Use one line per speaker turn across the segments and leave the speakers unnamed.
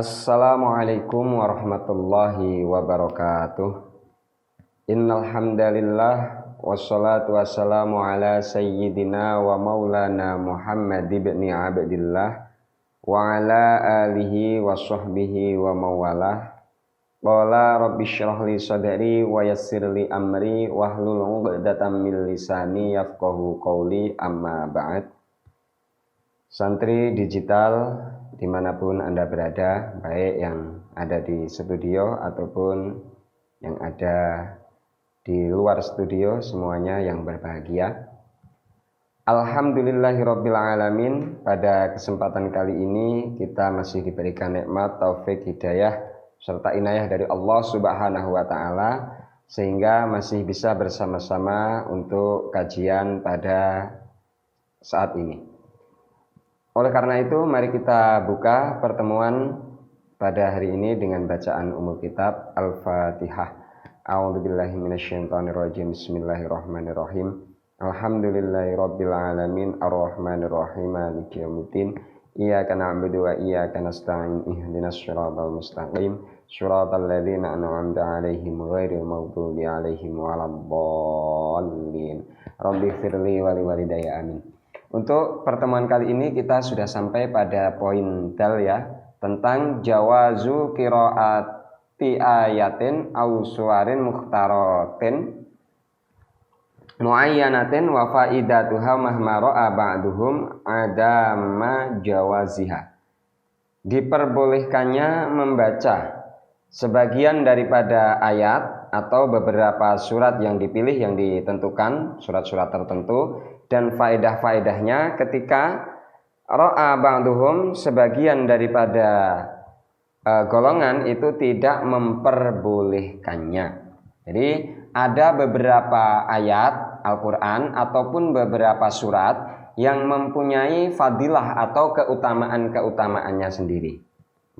Assalamualaikum warahmatullahi wabarakatuh. Innal hamdalillah wassalatu wassalamu ala sayyidina wa maulana Muhammad ibn Abdillah wa ala alihi wa sahbihi wa mawalah. Qala rabbi shrah li sadri wa yassir li amri wahlul 'uqdatam min lisani yafqahu qawli, amma ba'd. Santri digital dimanapun Anda berada, baik yang ada di studio ataupun yang ada di luar studio, semuanya yang berbahagia. Alhamdulillahirabbil alamin. Pada kesempatan kali ini kita masih diberikan nikmat, taufik, hidayah serta inayah dari Allah Subhanahu wa taala sehingga masih bisa bersama-sama untuk kajian pada saat ini. Oleh karena itu, mari kita buka pertemuan pada hari ini dengan bacaan umul kitab Al-Fatihah. A'udzubillahi minasyaitonirrajim. Bismillahirrahmanirrahim. Alhamdulillahirabbil alamin arrahmanirrahim maliki yaumiddin. Iyyaka na'budu wa iyyaka nasta'in. Ihdinas siratal mustaqim. Shiratal ladzina an'amta 'alaihim ghairil maghdubi 'alaihim waladdallin. Rabbighfirli wa liwalidayya amin. Untuk pertemuan kali ini kita sudah sampai pada poin dal ya, tentang jawazu qiraati ayatin aw suwarin mukhtaratin muayyanatin wa faidatuha mahma ra'a ba'duhum adama jawaziha. Diperbolehkannya membaca sebagian daripada ayat atau beberapa surat yang dipilih, yang ditentukan, surat-surat tertentu, dan faedah-faedahnya ketika ra'a ba'duhum, sebagian daripada golongan itu tidak memperbolehkannya. Jadi ada beberapa ayat Al-Quran ataupun beberapa surat yang mempunyai fadilah atau keutamaan-keutamaannya sendiri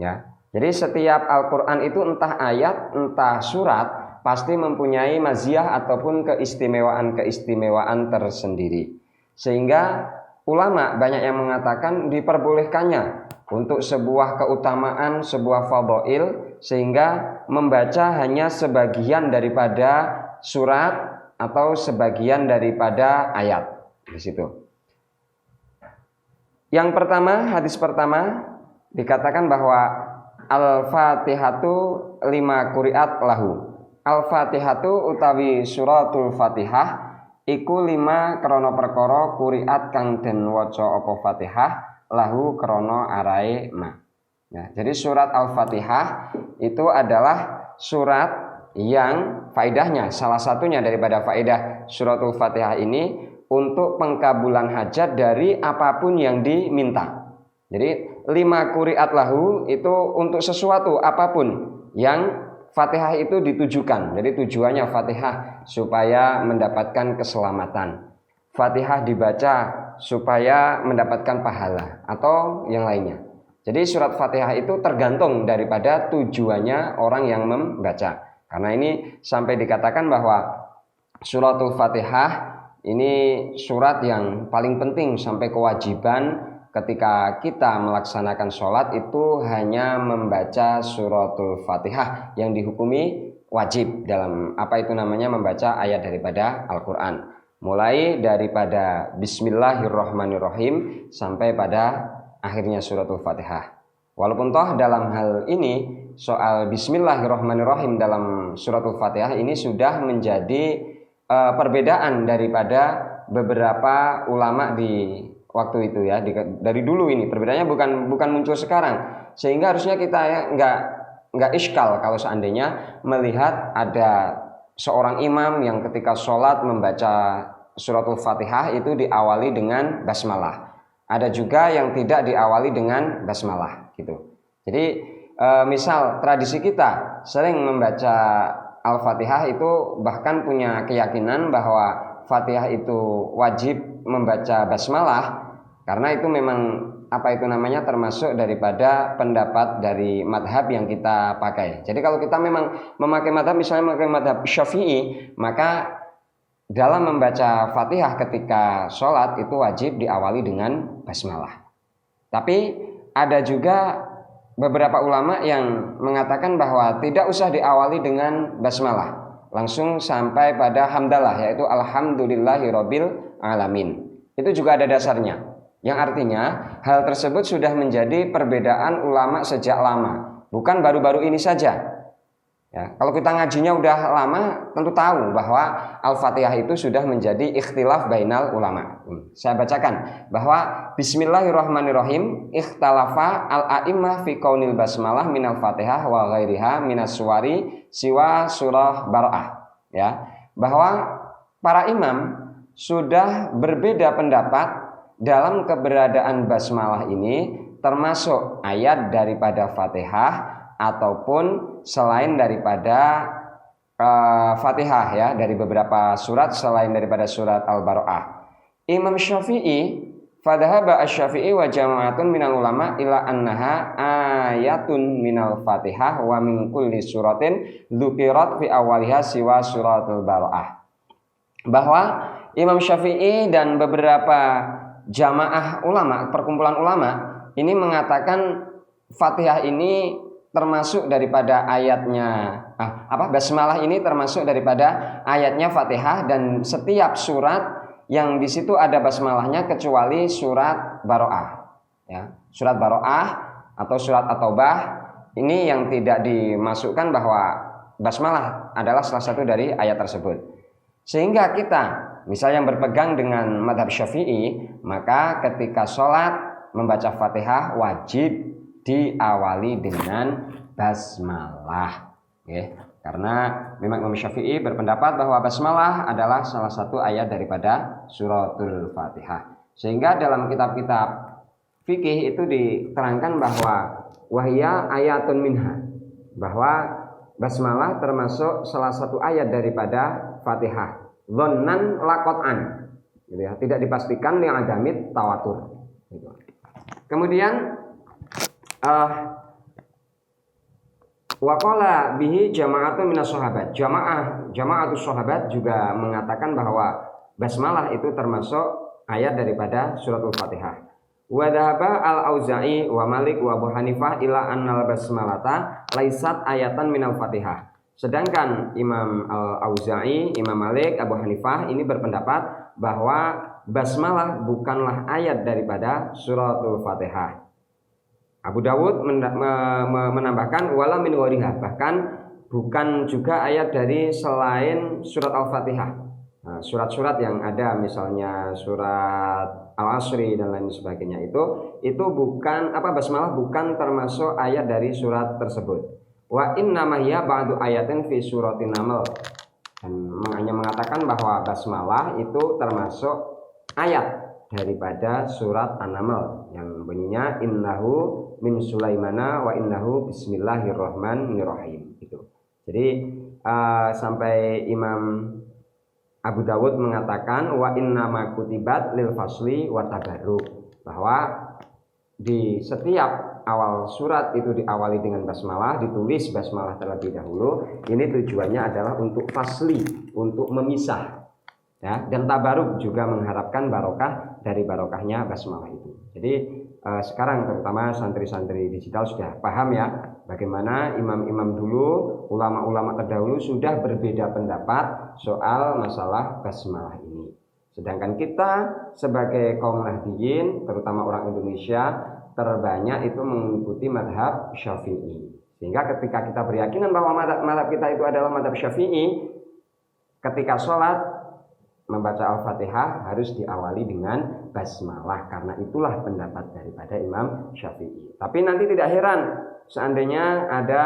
ya. Jadi setiap Al-Quran itu entah ayat entah surat pasti mempunyai maziyah ataupun keistimewaan-keistimewaan tersendiri. Sehingga ulama banyak yang mengatakan diperbolehkannya untuk sebuah keutamaan, sebuah fadhail, sehingga membaca hanya sebagian daripada surat atau sebagian daripada ayat di situ. Yang pertama, hadis pertama dikatakan bahwa Al-Fatihatu lima quri'at lahu. Al-Fatihatu utawi suratul Fatihah iku lima krana perkara quri'at kang den waca apa Fatihah lahu krana arae ma. Nah, jadi surat Al-Fatihah itu adalah surat yang faedahnya, salah satunya daripada faedah suratul Fatihah ini untuk pengkabulan hajat dari apapun yang diminta. Jadi lima quri'at lahu itu untuk sesuatu apapun yang Fatihah itu ditujukan. Jadi tujuannya Fatihah supaya mendapatkan keselamatan. Fatihah dibaca supaya mendapatkan pahala atau yang lainnya. Jadi surat Fatihah itu tergantung daripada tujuannya orang yang membaca. Karena ini sampai dikatakan bahwa suratul Fatihah ini surat yang paling penting, sampai kewajiban ketika kita melaksanakan sholat itu hanya membaca suratul Fatihah yang dihukumi wajib dalam membaca ayat daripada Al-Quran. Mulai daripada Bismillahirrahmanirrahim sampai pada akhirnya suratul Fatihah. Walaupun toh dalam hal ini soal Bismillahirrahmanirrahim dalam suratul Fatihah ini sudah menjadi perbedaan daripada beberapa ulama di waktu itu ya, dari dulu ini perbedaannya bukan muncul sekarang, sehingga harusnya kita ya nggak iskal kalau seandainya melihat ada seorang imam yang ketika sholat membaca suratul Fatihah itu diawali dengan basmalah, ada juga yang tidak diawali dengan basmalah gitu. Jadi misal tradisi kita sering membaca Al-Fatihah itu bahkan punya keyakinan bahwa Fatihah itu wajib membaca basmalah, karena itu memang termasuk daripada pendapat dari madhab yang kita pakai. Jadi kalau kita memang memakai madhab, misalnya memakai madhab Syafi'i, maka dalam membaca Fatihah ketika sholat itu wajib diawali dengan basmalah. Tapi ada juga beberapa ulama yang mengatakan bahwa tidak usah diawali dengan basmalah, langsung sampai pada hamdalah, yaitu alhamdulillahirabbil alamin. Itu juga ada dasarnya, yang artinya hal tersebut sudah menjadi perbedaan ulama sejak lama, bukan baru-baru ini saja. Ya, kalau kita ngajinya udah lama, tentu tahu bahwa Al-Fatihah itu sudah menjadi ikhtilaf bainal ulama. Saya bacakan bahwa Bismillahirrahmanirrahim, ikhtalafa al-a'immah fi qaulil basmalah minal Fatihah wa ghairiha minas suwari siwa surah Bara'ah. Ya, bahwa para imam sudah berbeda pendapat dalam keberadaan basmalah ini, termasuk ayat daripada Fatihah ataupun selain daripada Fatihah, ya, dari beberapa surat selain daripada surat Al-Bara'ah. Imam Syafi'i fadhahaba asy-Syafi'i wa jama'atun minal ulama ila annaha ayatun minal Fatihah wa min kulli suratin dzukirat fi awwaliha siwa suratul Bara'ah. Bahwa Imam Syafi'i dan beberapa jamaah ulama, perkumpulan ulama ini mengatakan Fatihah ini termasuk daripada ayatnya basmalah ini termasuk daripada ayatnya Fatihah, dan setiap surat yang di situ ada basmalahnya kecuali surat Bara'ah, ya. Surat Bara'ah atau surat At-Taubah ini yang tidak dimasukkan bahwa basmalah adalah salah satu dari ayat tersebut. Sehingga kita misalnya yang berpegang dengan madhab Syafi'i, maka ketika sholat membaca Fatihah wajib diawali dengan basmalah, ya. Karena memang Imam Syafi'i berpendapat bahwa basmalah adalah salah satu ayat daripada suratul Fatihah. Sehingga dalam kitab-kitab fikih itu diterangkan bahwa wahya ayatun minha, bahwa basmalah termasuk salah satu ayat daripada Fatihah. Dhannan laqat'an, gitu ya, tidak dipastikan yang adamit tawatur, gitu. Kemudian waqala bihi jama'atun minas sahabat. Jama'atus sahabat juga mengatakan bahwa basmalah itu termasuk ayat daripada suratul Fatihah. Wa dhahaba al-Auza'i wa Malik wa Abu Hanifah ila annal basmalata laisat ayatan minal Fatihah. Sedangkan Imam al-Auza'i, Imam Malik, Abu Hanifah ini berpendapat bahwa basmalah bukanlah ayat daripada suratul Fatihah. Abu Dawud menambahkan wala min wariha, bahkan bukan juga ayat dari selain surat Al-Fatihah. Nah, surat-surat yang ada misalnya surat Al-Asri dan lain sebagainya itu bukan basmalah bukan termasuk ayat dari surat tersebut. Wa innama hiya ba'du ayatin fi suratin Naml. Dan hanya mengatakan bahwa basmalah itu termasuk ayat daripada surat An-Naml yang bunyinya innahu min Sulaimana wa innahu bismillahirrahmanirrahim, gitu. Jadi sampai Imam Abu Dawud mengatakan wa innama kutibat lil fasli wa tabarruk, bahwa di setiap awal surat itu diawali dengan basmalah, ditulis basmalah terlebih dahulu. Ini tujuannya adalah untuk fasli, untuk memisah, ya, dan tabaruk juga mengharapkan barokah dari barokahnya basmalah itu. Jadi sekarang terutama santri-santri digital sudah paham ya bagaimana imam-imam dulu, ulama-ulama terdahulu sudah berbeda pendapat soal masalah basmalah ini. Sedangkan kita sebagai kaum Nahdliyin, terutama orang Indonesia, terbanyak itu mengikuti madhab Syafi'i. Sehingga ketika kita berkeyakinan bahwa madhab kita itu adalah madhab Syafi'i, ketika sholat membaca Al-Fatihah harus diawali dengan basmalah, karena itulah pendapat daripada Imam Syafi'i. Tapi nanti tidak heran seandainya ada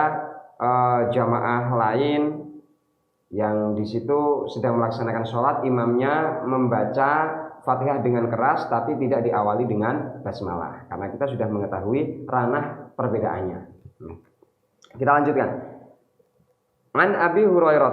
jamaah lain yang di situ sedang melaksanakan sholat, imamnya membaca Fatihah dengan keras tapi tidak diawali dengan basmalah, karena kita sudah mengetahui ranah perbedaannya. Kita lanjutkan. An Abi Hurairah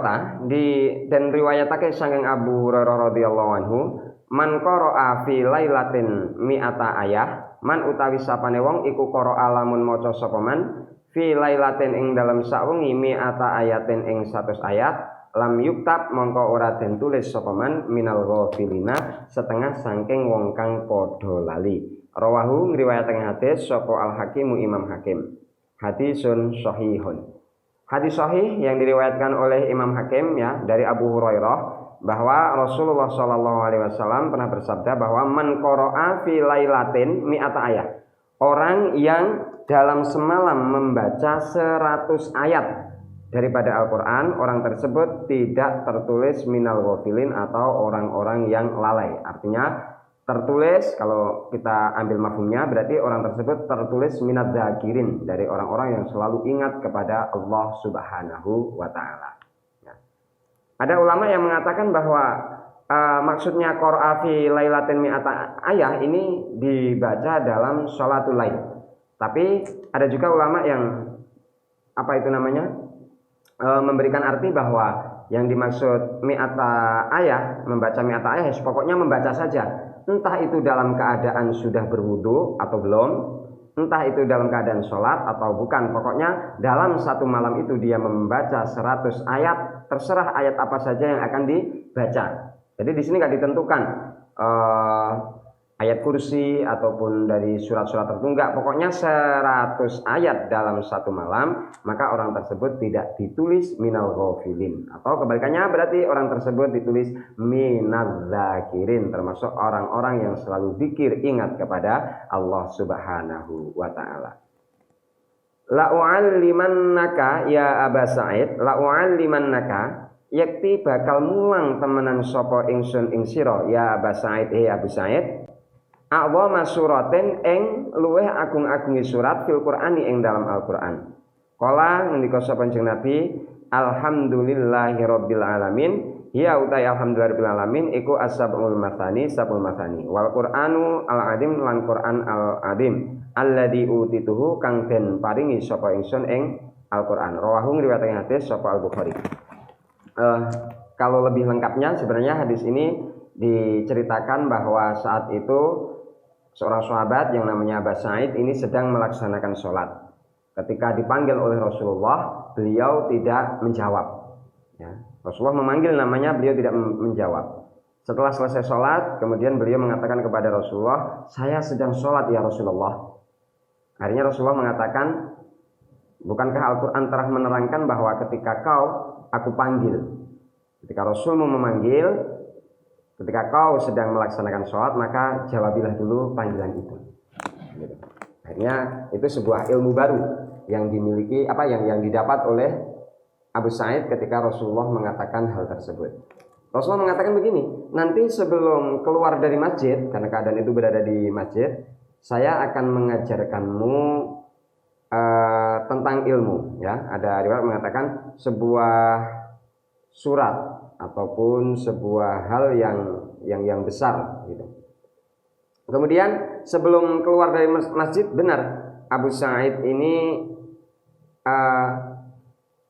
dan riwayatake saking Abu Hurairah radhiyallahu anhu, man qara'a fi lailatin mi'ata ayah, man utawi sapane wong iku qara'a lamun maca sapa man fi lailatin ing dalem sawengi mi'ata ayatin ing 100 ayat, lam yuktab mongko ora den tulis sapa man minal ghafilina setengah saking wong kang padha lali. Rawahu ngriwayatake hadis sapa Al Hakimu Imam Hakim. hadisun shahihun. Hadis sahih yang diriwayatkan oleh Imam Hakim ya dari Abu Hurairah bahwa Rasulullah Shallallahu Alaihi Wasallam pernah bersabda bahwa man qara'a fi lailatin mi'ata ayat. Orang yang dalam semalam membaca 100 ayat daripada Al-Quran, orang tersebut tidak tertulis minal ghafilin atau orang-orang yang lalai. Artinya tertulis, kalau kita ambil mafhumnya, berarti orang tersebut tertulis minadz zakirin, dari orang-orang yang selalu ingat kepada Allah Subhanahu wa Ta'ala. Ya. Ada ulama yang mengatakan bahwa maksudnya qara'a fi lailatin mi'ata ayah ini dibaca dalam sholatul lail. Tapi ada juga ulama yang memberikan arti bahwa yang dimaksud mi'ata ayah, membaca mi'ata ayah, pokoknya membaca saja. Entah itu dalam keadaan sudah berwudu atau belum, entah itu dalam keadaan sholat atau bukan, pokoknya dalam satu malam itu dia membaca 100 ayat, terserah ayat apa saja yang akan dibaca. Jadi di sini nggak ditentukan ayat kursi ataupun dari surat-surat tertentu, enggak, pokoknya 100 ayat dalam satu malam, maka orang tersebut tidak ditulis minal ghafilin, atau kebalikannya berarti orang tersebut ditulis minadz zakirin, termasuk orang-orang yang selalu zikir ingat kepada Allah Subhanahu wa Ta'ala. La'u'allimannaka ya Aba Sa'id, la'u'allimannaka yakti bakal mulang temenan sapa ingsun ing sira ya Aba Sa'id, Abu Sa'id, a'dhama suratin ing luweh agung-agungi surat fil Qur'ani ing dalam Al-Qur'an. Kala ngendika sapa Kanjeng Nabi, alhamdulillahirabbil alamin, ya utai alhamdulillahirabbil alamin iku as-sab'ul matsani, sab'ul matsani. Wal Qur'anu al-azim lan Qur'an al-azim alladzi utituhu kang den paringi sapa ingsun ing Al-Qur'an. Rawahu riwayat hadis sapa Al-Bukhari. Kalau lebih lengkapnya sebenarnya hadis ini diceritakan bahwa saat itu seorang sahabat yang namanya Abu Sa'id ini sedang melaksanakan sholat. Ketika dipanggil oleh Rasulullah, beliau tidak menjawab. Ya. Rasulullah memanggil namanya, beliau tidak menjawab. Setelah selesai sholat, kemudian beliau mengatakan kepada Rasulullah, saya sedang sholat ya Rasulullah. Akhirnya Rasulullah mengatakan, bukankah Al-Quran telah menerangkan bahwa ketika aku panggil, ketika Rasulmu memanggil, ketika kau sedang melaksanakan sholat, maka jawabilah dulu panggilan itu. Gitu. Akhirnya itu sebuah ilmu baru yang dimiliki, yang didapat oleh Abu Sa'id ketika Rasulullah mengatakan hal tersebut. Rasulullah mengatakan begini, nanti sebelum keluar dari masjid, karena keadaan itu berada di masjid, saya akan mengajarkanmu tentang ilmu. Ya, ada riwayat mengatakan sebuah surat ataupun sebuah hal yang besar gitu. Kemudian sebelum keluar dari masjid, benar Abu Sa'id ini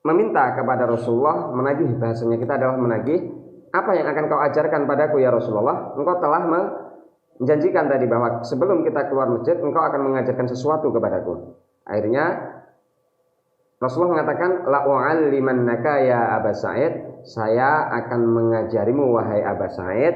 meminta kepada Rasulullah, menagih, bahasanya kita adalah menagih, apa yang akan kau ajarkan padaku ya Rasulullah? Engkau telah menjanjikan tadi bahwa sebelum kita keluar masjid engkau akan mengajarkan sesuatu kepadaku. Akhirnya Rasulullah mengatakan, la'u'allimannaka ya Aba Sa'id, saya akan mengajarimu wahai Aba Sa'id,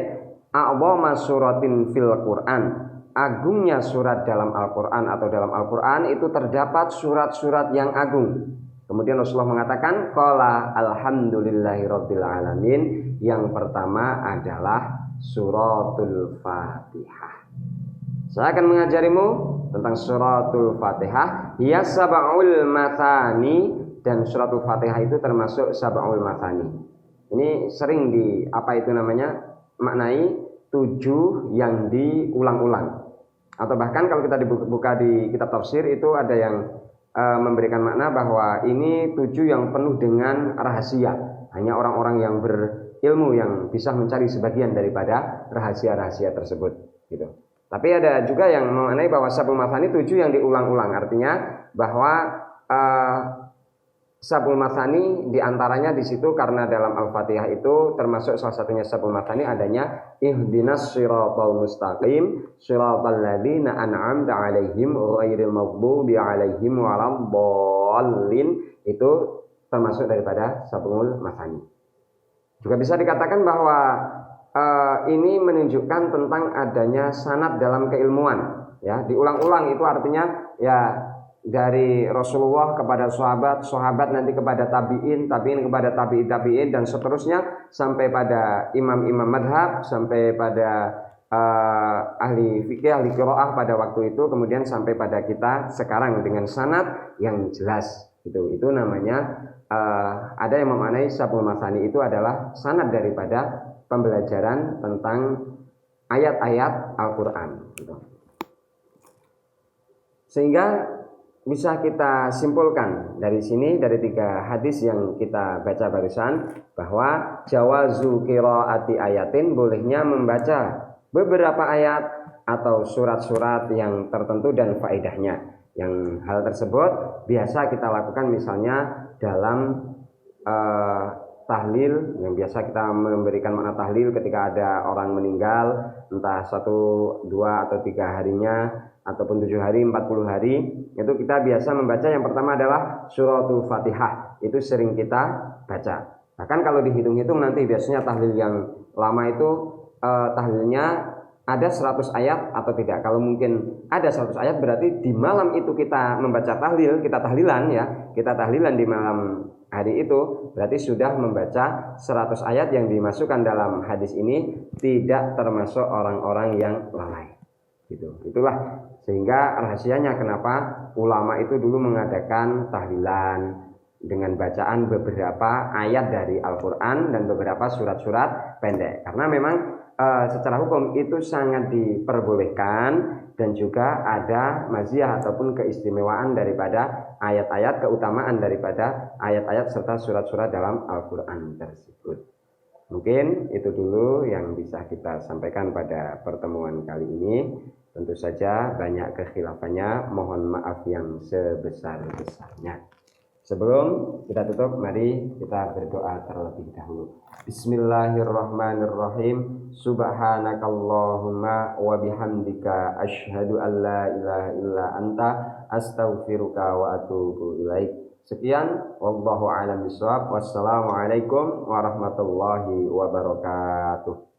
a'dhama suratin fil Qur'an, agungnya surat dalam Al-Quran, atau dalam Al-Quran itu terdapat surat-surat yang agung. Kemudian Rasulullah mengatakan, qala alhamdulillahirabbil alamin, yang pertama adalah suratul Fatihah. Saya akan mengajarimu tentang suratul Fatihah, ya sab'ul matsani, dan suratul Fatihah itu termasuk sab'ul matsani. Ini sering maknai 7 yang diulang-ulang. Atau bahkan kalau kita buka di kitab tafsir itu ada yang memberikan makna bahwa ini 7 yang penuh dengan rahasia. Hanya orang-orang yang berilmu yang bisa mencari sebagian daripada rahasia-rahasia tersebut, gitu. Tapi ada juga yang mengenai bahwa sab'ul matsani 7 yang diulang-ulang, artinya bahwa sab'ul matsani diantaranya di situ karena dalam Al-Fatihah itu termasuk salah satunya sab'ul matsani adanya ihdinas siratal mustaqim siratal ladzina an'amta 'alaihim ghairil maghdubi 'alaihim waladdallin, itu termasuk daripada sab'ul matsani. Juga bisa dikatakan bahwa ini menunjukkan tentang adanya sanad dalam keilmuan, ya, diulang-ulang itu artinya ya dari Rasulullah kepada sahabat, sahabat nanti kepada tabi'in, tabi'in kepada tabi'in dan seterusnya sampai pada imam-imam madhab, sampai pada ahli fikih, ahli qiraah pada waktu itu, kemudian sampai pada kita sekarang dengan sanad yang jelas. Itu namanya ada yang memaknai sabul masani itu adalah sanad daripada pembelajaran tentang ayat-ayat Al-Qur'an gitu. Sehingga bisa kita simpulkan dari sini, dari 3 hadis yang kita baca barusan, bahwa jawazu qiraati ayatin, bolehnya membaca beberapa ayat atau surat-surat yang tertentu dan faedahnya. Yang hal tersebut biasa kita lakukan misalnya dalam tahlil, yang biasa kita memberikan makna tahlil ketika ada orang meninggal, entah 1, 2 atau 3 harinya, ataupun 7 hari, 40 hari, itu kita biasa membaca yang pertama adalah suratul Fatihah. Itu sering kita baca. Bahkan kalau dihitung-hitung nanti biasanya tahlil yang lama itu tahlilnya ada 100 ayat atau tidak. Kalau mungkin ada 100 ayat berarti di malam itu kita membaca tahlil, kita tahlilan ya, kita tahlilan di malam hari itu berarti sudah membaca 100 ayat yang dimasukkan dalam hadis ini tidak termasuk orang-orang yang lalai. Gitu. Itulah sehingga rahasianya kenapa ulama itu dulu mengadakan tahlilan dengan bacaan beberapa ayat dari Al-Qur'an dan beberapa surat-surat pendek. Karena memang secara hukum itu sangat diperbolehkan dan juga ada maziyah ataupun keistimewaan daripada ayat-ayat, keutamaan daripada ayat-ayat serta surat-surat dalam Al-Qur'an tersebut. Mungkin itu dulu yang bisa kita sampaikan pada pertemuan kali ini. Tentu saja banyak kekhilafannya, mohon maaf yang sebesar-besarnya. Sebelum kita tutup, mari kita berdoa terlebih dahulu. Bismillahirrahmanirrahim. Subhanakallahumma wa bihamdika asyhadu an la ilaha illa anta astaghfiruka wa atubu ilaik. Sekian, wallahu a'lam bishawab. Wassalamualaikum warahmatullahi wabarakatuh.